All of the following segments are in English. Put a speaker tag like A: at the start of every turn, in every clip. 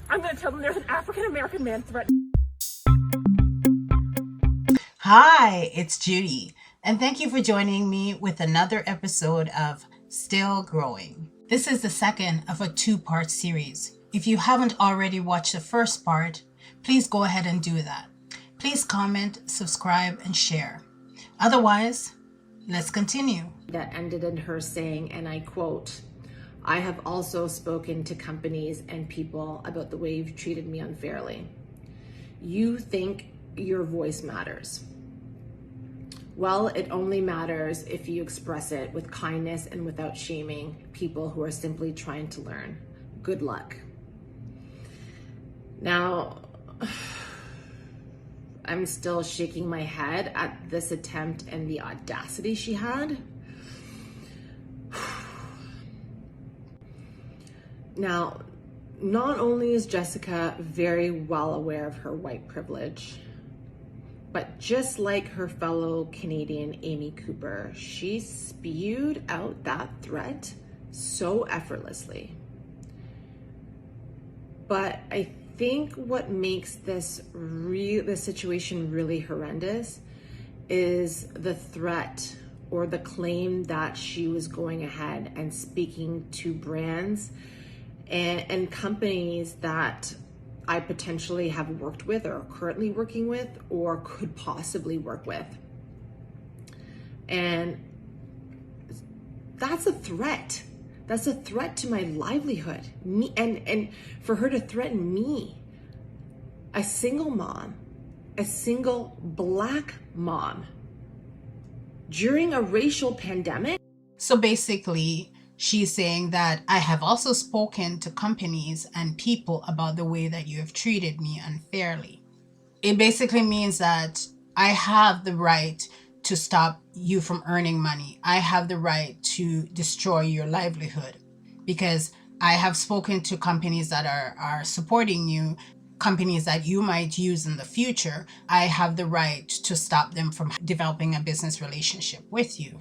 A: I'm going to tell them there's an African-American man threatening.
B: Hi, it's Judy, and thank you for joining me with another episode of Still Growing. This is the second of a two-part series. If you haven't already watched the first part, please go ahead and do that. Please comment, subscribe, and share. Otherwise, let's continue.
C: That ended in her saying, and I quote, "I have also spoken to companies and people about the way you've treated me unfairly. You think your voice matters. Well, it only matters if you express it with kindness and without shaming people who are simply trying to learn. Good luck." Now, I'm still shaking my head at this attempt and the audacity she had. Now, not only is Jessica very well aware of her white privilege, but just like her fellow Canadian Amy Cooper, she spewed out that threat so effortlessly. But I think what makes this situation really horrendous is the threat or the claim that she was going ahead and speaking to brands and companies that I potentially have worked with or currently working with or could possibly work with. And that's a threat. That's a threat to my livelihood. Me, and for her to threaten me, a single mom, a single Black mom, during a racial pandemic.
B: So basically, she's saying that I have also spoken to companies and people about the way that you have treated me unfairly. It basically means that I have the right to stop you from earning money. I have the right to destroy your livelihood because I have spoken to companies that are supporting you, companies that you might use in the future. I have the right to stop them from developing a business relationship with you.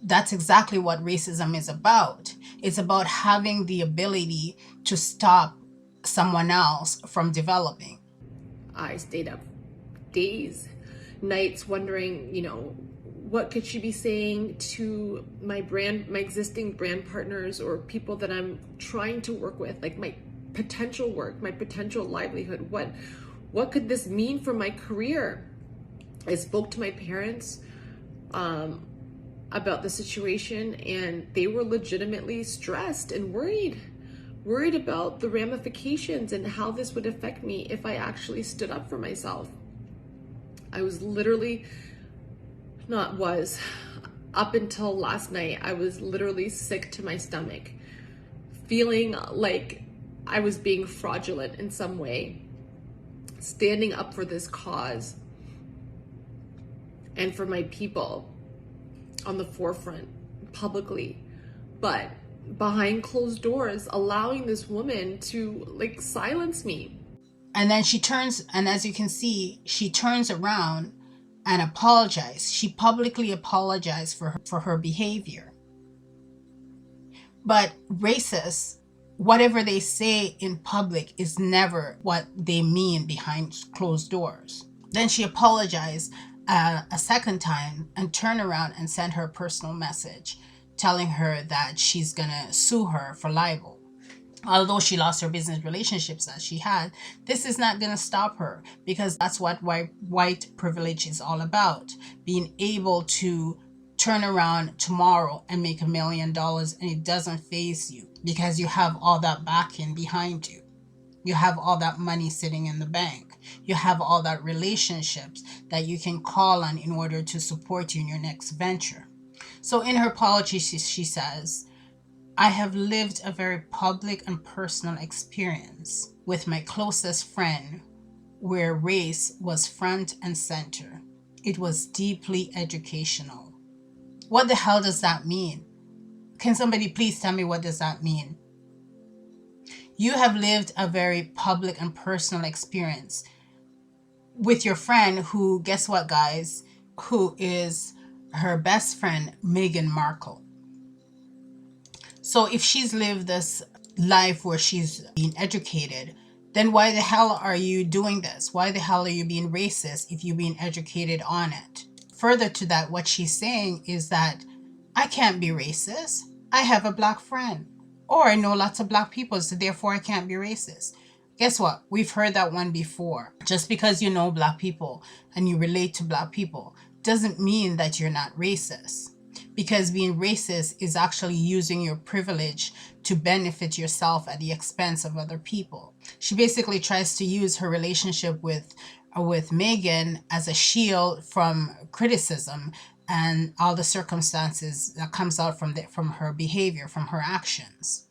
B: That's exactly what racism is about. It's about having the ability to stop someone else from developing.
C: I stayed up days, nights wondering, what could she be saying to my existing brand partners or people that I'm trying to work with, like my potential work, my potential livelihood. What could this mean for my career? I spoke to my parents about the situation, and they were legitimately stressed and worried about the ramifications and how this would affect me if I actually stood up for myself. I was literally, up until last night, I was literally sick to my stomach, feeling like I was being fraudulent in some way, standing up for this cause and for my people on the forefront publicly, but behind closed doors, allowing this woman to silence me.
B: And then she turns, and as you can see, she turns around and apologizes. She publicly apologized for her behavior. But racists, whatever they say in public is never what they mean behind closed doors. Then she apologized a second time and turned around and sent her a personal message telling her that she's gonna sue her for libel. Although she lost her business relationships that she had, this is not going to stop her, because that's what white privilege is all about. Being able to turn around tomorrow and make $1 million and it doesn't faze you because you have all that backing behind you. You have all that money sitting in the bank. You have all that relationships that you can call on in order to support you in your next venture. So in her apology, she says, "I have lived a very public and personal experience with my closest friend where race was front and center. It was deeply educational." What the hell does that mean? Can somebody please tell me, what does that mean? You have lived a very public and personal experience with your friend who, guess what, guys, who is her best friend, Meghan Markle. So if she's lived this life where she's being educated, then why the hell are you doing this? Why the hell are you being racist if you're being educated on it? Further to that, what she's saying is that I can't be racist. I have a black friend. Or I know lots of black people, so therefore I can't be racist. Guess what? We've heard that one before. Just because you know black people and you relate to black people doesn't mean that you're not racist. Because being racist is actually using your privilege to benefit yourself at the expense of other people. She basically tries to use her relationship with Megan as a shield from criticism and all the circumstances that comes out from her behavior, from her actions.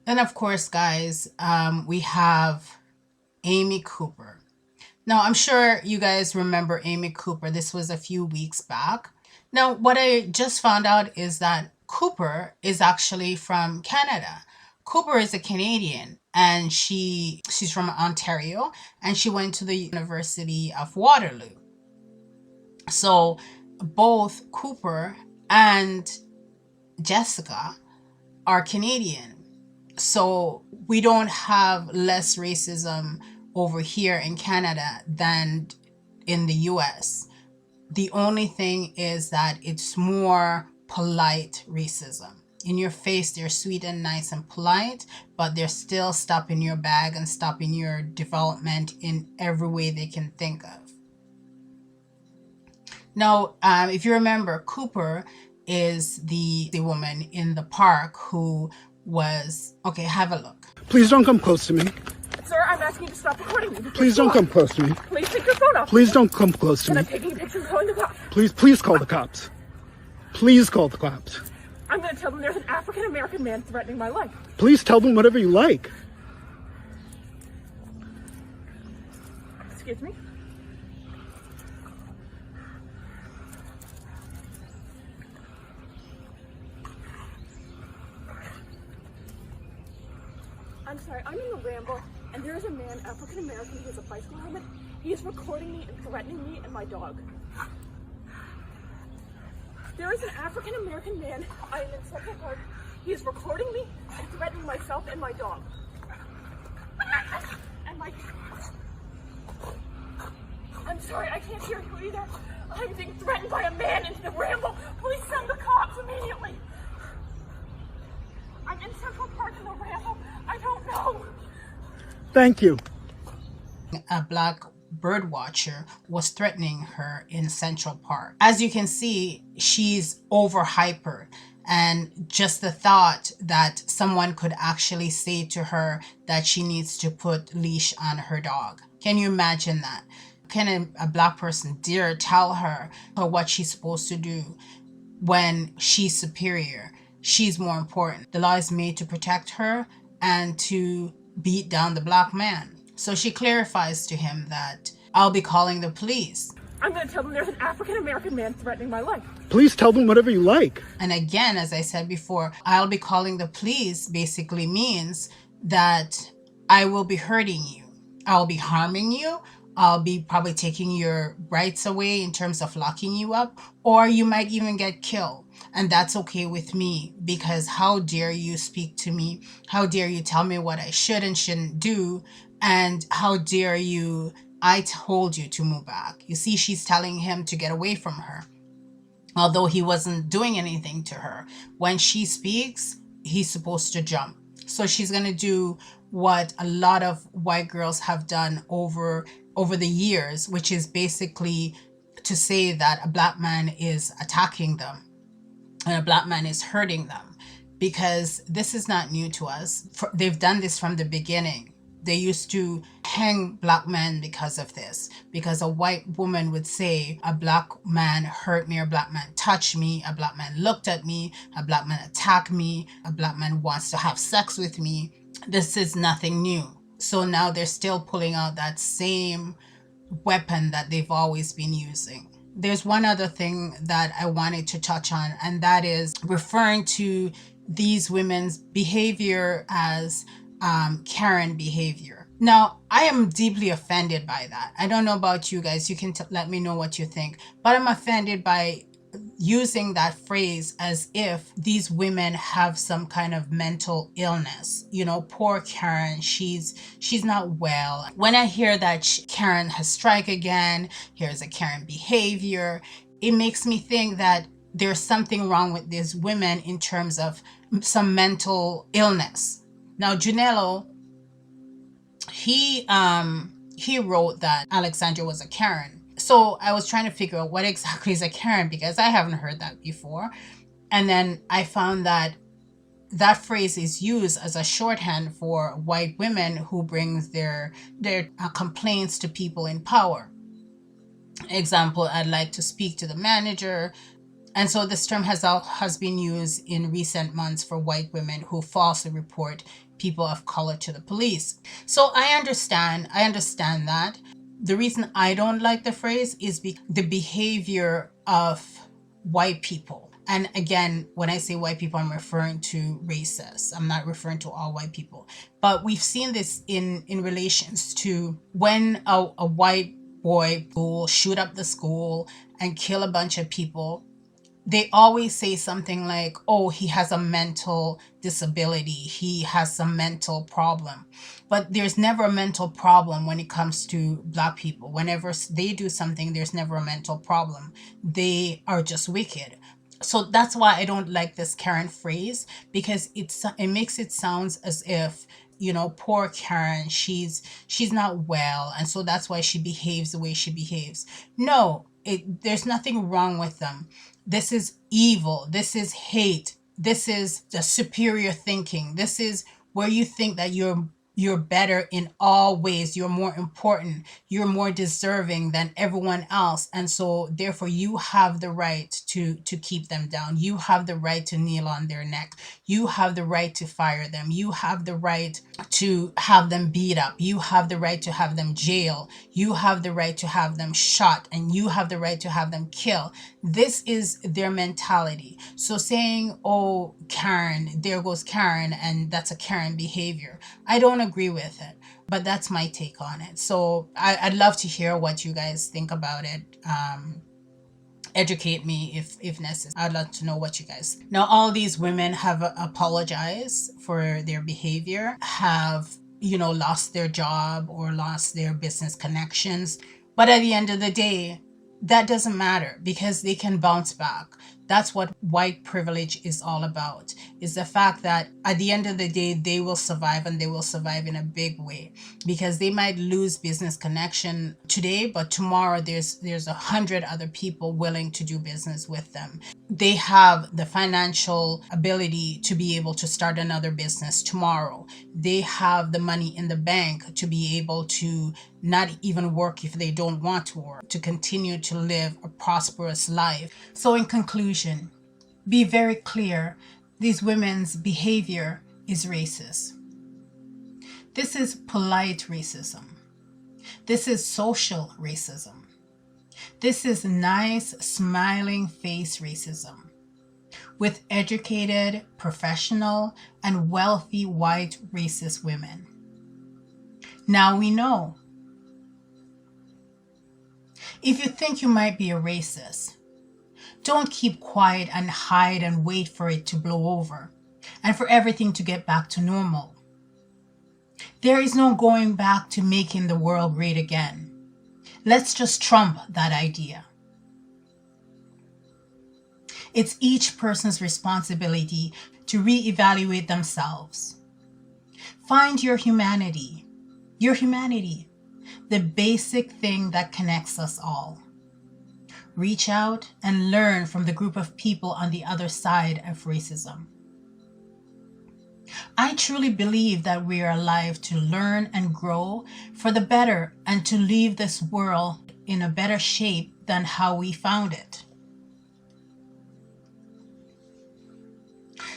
B: Then, of course, guys, we have Amy Cooper. Now, I'm sure you guys remember Amy Cooper. This was a few weeks back. Now, what I just found out is that Cooper is actually from Canada. Cooper is a Canadian, and she's from Ontario, and she went to the University of Waterloo. So both Cooper and Jessica are Canadian. So we don't have less racism over here in Canada than in the US. The only thing is that it's more polite racism. In your face, they're sweet and nice and polite, but they're still stopping your bag and stopping your development in every way they can think of. Now, if you remember, Cooper is the woman in the park who was... Okay, have a look.
D: Please don't come close to me.
A: Sir, I'm asking you to stop recording me.
D: Please don't come close to me.
A: Please take your phone off.
D: Please don't come close to
A: And
D: me.
A: I'm taking pictures and calling the cops.
D: Please call the cops. Please call the cops.
A: I'm going to tell them there's an African American man threatening my life.
D: Please tell them whatever you like.
A: Excuse me? I'm sorry, I'm in the Ramble, and there is a man, African American, who has a bicycle helmet. He is recording me and threatening me and my dog. There is an African American man. I am in Central Park. He is recording me and threatening myself and my dog. And my... I'm sorry, I can't hear you either. I'm being threatened by a man in the Ramble. Please send the cops immediately. I'm in Central Park in the Ramble. I don't know.
D: Thank you.
B: A black bird watcher was threatening her in Central Park. As you can see, she's over hyper, and just the thought that someone could actually say to her that she needs to put leash on her dog. Can you imagine that? Can a black person dare tell her what she's supposed to do when she's superior? She's more important. The law is made to protect her and to beat down the black man. So she clarifies to him that I'll be calling the police.
A: I'm going to tell them there's an African American man threatening my life.
D: Please tell them whatever you like.
B: And again, as I said before, I'll be calling the police basically means that I will be hurting you. I'll be harming you. I'll be probably taking your rights away in terms of locking you up, or you might even get killed. And that's okay with me, because how dare you speak to me? How dare you tell me what I should and shouldn't do? And how dare you, I told you to move back. You see, she's telling him to get away from her, although he wasn't doing anything to her. When she speaks, he's supposed to jump. So she's going to do what a lot of white girls have done over the years, which is basically to say that a black man is attacking them and a black man is hurting them, because this is not new to us. They've done this from the beginning. They used to hang black men because of this, because a white woman would say a black man hurt me, or a black man touched me, a black man looked at me, a black man attacked me, a black man wants to have sex with me. This is nothing new. So now they're still pulling out that same weapon that they've always been using. There's one other thing that I wanted to touch on, and that is referring to these women's behavior as Karen behavior. Now, I am deeply offended by that. I don't know about you guys. You can let me know what you think. But I'm offended by using that phrase as if these women have some kind of mental illness. You know, poor Karen, she's not well. When I hear that Karen has strike again, here's a Karen behavior, it makes me think that there's something wrong with these women in terms of some mental illness. Now, Junello, he wrote that Alexandra was a Karen. So I was trying to figure out what exactly is a Karen, because I haven't heard that before. And then I found that that phrase is used as a shorthand for white women who brings their complaints to people in power. Example, I'd like to speak to the manager. And so this term has been used in recent months for white women who falsely report people of color to the police. So I understand that. The reason I don't like the phrase is because the behavior of white people. And again, when I say white people, I'm referring to racists. I'm not referring to all white people. But we've seen this in relations to when a white boy will shoot up the school and kill a bunch of people. They always say something like, oh, he has a mental disability, he has some mental problem. But there's never a mental problem when it comes to Black people. Whenever they do something, there's never a mental problem. They are just wicked. So that's why I don't like this Karen phrase, because it makes it sound as if, you know, poor Karen, she's not well, and so that's why she behaves the way she behaves. No, there's nothing wrong with them. This is evil. This is hate. This is the superior thinking. This is where you think that you're better in all ways. You're more important. You're more deserving than everyone else. And so therefore you have the right to keep them down. You have the right to kneel on their neck. You have the right to fire them. You have the right to have them beat up. You have the right to have them jail. You have the right to have them shot, and you have the right to have them killed. This is their mentality. So saying, oh, Karen, there goes Karen, and that's a Karen behavior, I don't agree with it, but that's my take on it. So I'd love to hear what you guys think about it. Educate me if necessary. I'd love to know what you guys. Now, all these women have apologized for their behavior, have, you know, lost their job or lost their business connections. But at the end of the day, that doesn't matter, because they can bounce back. That's what white privilege is all about, is the fact that at the end of the day, they will survive, and they will survive in a big way, because they might lose business connection today, but tomorrow there's 100 other people willing to do business with them. They have the financial ability to be able to start another business tomorrow. They have the money in the bank to be able to not even work if they don't want to work, to continue to live a prosperous life. So in conclusion, be very clear, these women's behavior is racist. This is polite racism. This is social racism. This is nice, smiling face racism with educated, professional, and wealthy white racist women. Now we know. If you think you might be a racist, don't keep quiet and hide and wait for it to blow over and for everything to get back to normal. There is no going back to making the world great again. Let's just trump that idea. It's each person's responsibility to reevaluate themselves. Find your humanity, the basic thing that connects us all. Reach out and learn from the group of people on the other side of racism. I truly believe that we are alive to learn and grow for the better, and to leave this world in a better shape than how we found it.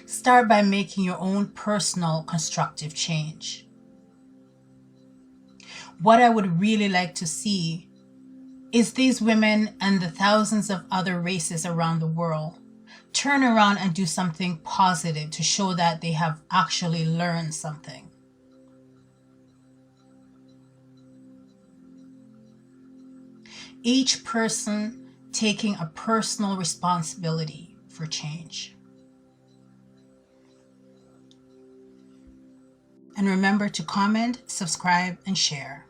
B: Start by making your own personal constructive change. What I would really like to see is these women and the thousands of other races around the world turn around and do something positive to show that they have actually learned something. Each person taking a personal responsibility for change. And remember to comment, subscribe, and share.